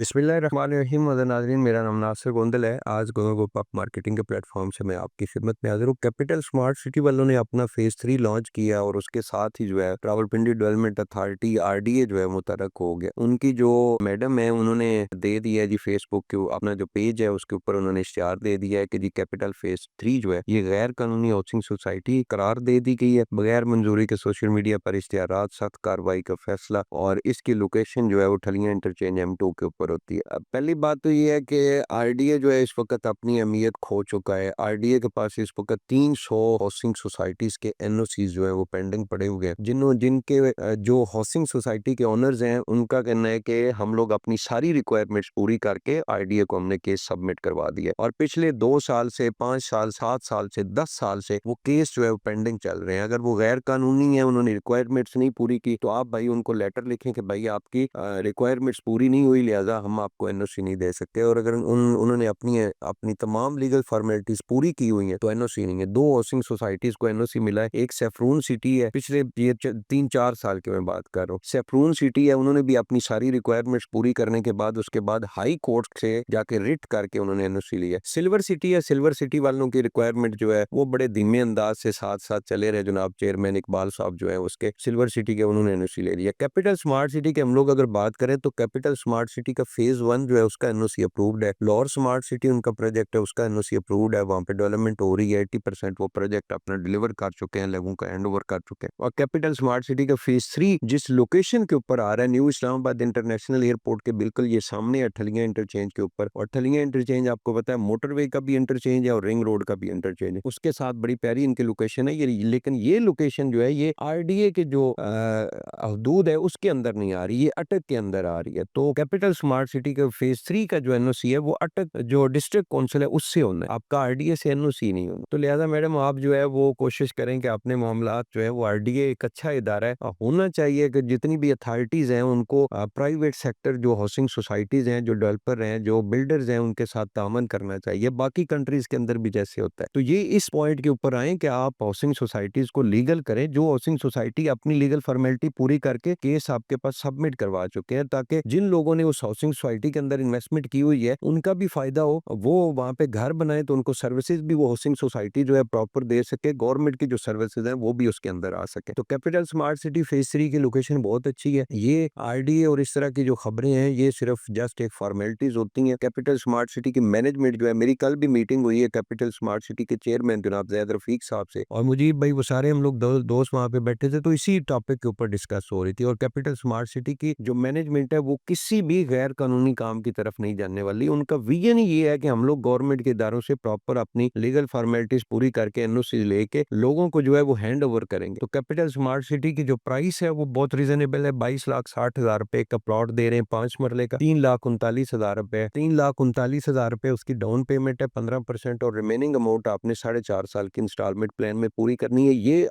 बिस्मिल्लाहिर्रहमानिर्रहीम नाज़रीन, मेरा नाम नासिर गोंदल है। आज गोनो ग्रुप ऑफ मार्केटिंग के प्लेटफॉर्म से मैं आपकी खिदमत में हाजिर हूँ। कैपिटल स्मार्ट सिटी वालों ने अपना फेज़ 3 लॉन्च किया और उसके साथ ही जो है रावलपिंडी डेवलपमेंट अथॉरिटी आरडीए जो है मुतहर्रिक हो गया। उनकी जो मैडम है उन्होंने दे दिया है जी, फेसबुक के अपना जो पेज है उसके ऊपर उन्होंने इश्तिहार दे दिया है कि जी कैपिटल फेज़ 3 जो है ये गैर कानूनी हाउसिंग सोसाइटी करार दे दी गई है। बगैर मंजूरी के सोशल मीडिया पर इश्तिहारात, सख्त कार्रवाई का फैसला, और इसकी लोकेशन जो है वो ठलियां इंटरचेंज M2 के ऊपर होती है। अब पहली बात तो ये है कि आरडीए जो है इस वक्त अपनी अहमियत खो चुका है। आरडीए के पास इस वक्त 300 हाउसिंग सोसाइटीज के एनओसी जो है वो पेंडिंग पड़े हुए हैं। जिनके जो हाउसिंग सोसाइटी के ओनर्स हैं उनका कहना है कि हम लोग अपनी सारी रिक्वायरमेंट्स पूरी करके आरडीए को हमने केस सबमिट करवा दिया, और पिछले 2 साल से 5 साल 7 साल से 10 साल से वो केस जो है वो पेंडिंग चल रहे हैं। अगर वो गैर कानूनी है, उन्होंने रिक्वायरमेंट्स नहीं पूरी की, तो आप भाई उनको लेटर लिखें कि भाई आपकी रिक्वायरमेंट्स पूरी नहीं हुई, लिहाजा हम आपको एनओसी नहीं दे सकते। और अगर उन्होंने अपनी अपनी तमाम लीगल फॉर्मेलिटीज पूरी की हुई हैं तो एनओसी नहीं है। 2 हाउसिंग सोसाइटीज को एनओसी मिला है। एक सैफरून सिटी है, पिछले ये 3-4 साल की मैं बात कर रहा हूँ। सैफरून सिटी है, उन्होंने भी अपनी सारी रिक्वायरमेंट्स पूरी करने के बाद उसके बाद हाई कोर्ट से जाके रिट करके उन्होंने एनओसी लिया। सिल्वर सिटी है, सिल्वर सिटी वालों की रिक्वायरमेंट जो है वो बड़े धीमे अंदाज से साथ साथ चले रहे। जनाब चेयरमैन इकबाल साहब जो है उसके सिल्वर सिटी के उन्होंने एनओसी ले लिया। कैपिटल स्मार्ट सिटी के हम लोग अगर बात करें तो कैपिटल स्मार्ट सिटी का फेज 1 जो है उसका एनओसी अप्रूव्ड है। लोअर स्मार्ट सिटी उनका प्रोजेक्ट है, उसका एनओसी अप्रूव्ड है। वहां पे डेवलपमेंट हो रही है, 80% वो प्रोजेक्ट अपना डिलीवर कर चुके हैं, लोगों का हैंड ओवर कर चुके हैं। और कैपिटल स्मार्ट सिटी का फेज 3 जिस लोकेशन के ऊपर आ रहा है, न्यू इस्लामाबाद इंटरनेशनल एयरपोर्ट के बिल्कुल ये सामने है, ठलियां इंटरचेंज के ऊपर। और ठलियां इंटरचेंज आपको पता है मोटरवे का भी इंटरचेंज है और रिंग रोड का भी इंटरचेंज है, उसके साथ बड़ी प्यारी इनकी लोकेशन है ये। लेकिन ये लोकेशन जो है ये आरडीए के जो हदूद है उसके अंदर नहीं आ रही, ये अटक के अंदर आ रही है। तो कैपिटल स्मार्ट सिटी का फेज 3 का जो एनओसी है वो अटक जो डिस्ट्रिक्ट काउंसिल है उससे होना है, आपका आरडीए से एनओसी नहीं होना। तो लिहाजा मैडम आप जो है वो कोशिश करें कि अपने मामलात जो है वो आरडीए एक अच्छा इदारा है, होना चाहिए कि जितनी भी अथॉरिटीज हैं उनको प्राइवेट सेक्टर जो हाउसिंग सोसाइटीज हैं, जो डेवलपर हैं, जो बिल्डर्स हैं, उनके साथ तामन करना चाहिए। बाकी कंट्रीज के अंदर भी जैसे होता है। तो ये इस पॉइंट के ऊपर आए कि आप हाउसिंग सोसाइटीज को लीगल करें। जो हाउसिंग सोसाइटी अपनी लीगल फॉर्मेलिटी पूरी करके केस आपके पास सबमिट करवा चुके हैं, ताकि जिन लोगों ने उस हाउसिंग सोसाइटी के अंदर इन्वेस्टमेंट की हुई है उनका भी फायदा हो, वो वहां पे घर बनाए तो उनको सर्विसेज भी वो हाउसिंग सोसाइटी जो है प्रॉपर दे सके, गवर्नमेंट की जो सर्विसेज हैं वो भी उसके अंदर आ सके। तो कैपिटल स्मार्ट सिटी फेज 3 की लोकेशन बहुत अच्छी है। ये आरडीए और इस तरह की जो खबरें हैं ये सिर्फ जस्ट एक फॉर्मेलिटीज होती हैं। कैपिटल स्मार्ट सिटी की मैनेजमेंट जो है, मेरी कल भी मीटिंग हुई है कैपिटल स्मार्ट सिटी के चेयरमैन जनाब जैद रफीक साहब से और मुजीब भाई, वो सारे हम लोग दोस्त वहां पे बैठे थे, तो इसी टॉपिक के ऊपर डिस्कस हो रही थी। और कैपिटल स्मार्ट सिटी की जो मैनेजमेंट है वो किसी भी गैर कानूनी काम की तरफ नहीं जाने वाली। उनका विजन ही ये है कि हम लोग गवर्नमेंट के इदारों से प्रॉपर अपनी लीगल फॉर्मेलिटीज पूरी करके एनओसी लेके लोगों को जो है वो हैंड ओवर करेंगे। तो कैपिटल स्मार्ट सिटी की जो प्राइस है वो बहुत रीजनेबल है। 22,60,000 रुपए का प्लॉट दे रहे हैं, 5 मरले का। 3,39,000 रुपए, 3,39,000 रुपए उसकी डाउन पेमेंट है 15%, और रिमेनिंग अमाउंट आपने 4.5 साल की इंस्टॉलमेंट प्लान में पूरी करनी है। ये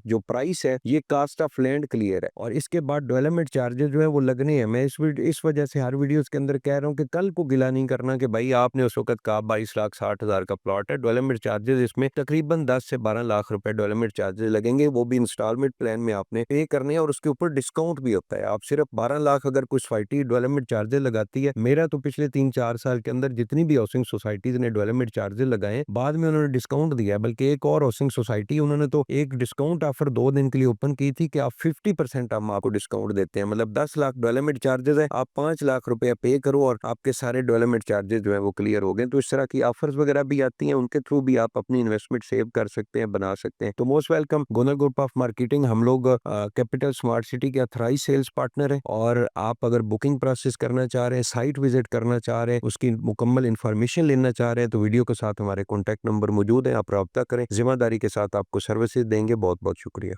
जो प्राइस है ये कास्ट ऑफ लैंड क्लियर है, और इसके बाद डेवलपमेंट चार्जेस जो है वो लगने हैं। मैं इस वजह से हर वीडियोस के अंदर कह रहा हूँ कि कल को गिला नहीं करना कि भाई आपने उस वक्त कहा 22,60,000 का प्लॉट है। डेवलपमेंट चार्जेस इसमें तकरीबन 10 से 12 लाख रुपए डेवलपमेंट चार्जेस लगेंगे, वो भी इंस्टॉलमेंट प्लान में आपने पे करने हैं, और उसके ऊपर डिस्काउंट भी होता है। आप सिर्फ 12 लाख अगर कुछ सोसाइटी डेवलपमेंट चार्जेस लगाती है, मेरा तो पिछले 3-4 साल के अंदर जितनी भी हाउसिंग सोसाइटीज ने डेवलपमेंट चार्जेस लगाए बाद में उन्होंने डिस्काउंट दिया है। बल्कि एक और हाउसिंग सोसाइटी उन्होंने तो एक डिस्काउंट ऑफर 2 दिन के लिए ओपन की थी कि आप 50% हम आपको डिस्काउंट देते हैं। मतलब 10 लाख डेवलपमेंट चार्जेस है, आप 5 लाख रुपया पे करो और आपके सारे डेवलपमेंट चार्जेस जो है वो क्लियर हो गए। तो इस तरह की ऑफर्स वगैरह भी आती हैं, उनके थ्रू भी आप अपनी इन्वेस्टमेंट सेव कर सकते हैं, बना सकते हैं। तो मोस्ट वेलकम गोनल ग्रुप ऑफ मार्केटिंग। हम लोग कैपिटल स्मार्ट सिटी के अथराइज सेल्स पार्टनर है, और आप अगर बुकिंग प्रोसेस करना चाह रहे हैं, साइट विजिट करना चाह रहे हैं, उसकी मुकम्मल इन्फॉर्मेशन लेना चाह रहे हैं, तो वीडियो के साथ हमारे कॉन्टैक्ट नंबर मौजूद है, आप रब्ता करें। जिम्मेदारी के साथ आपको सर्विसेज देंगे। बहुत बहुत शुक्रिया।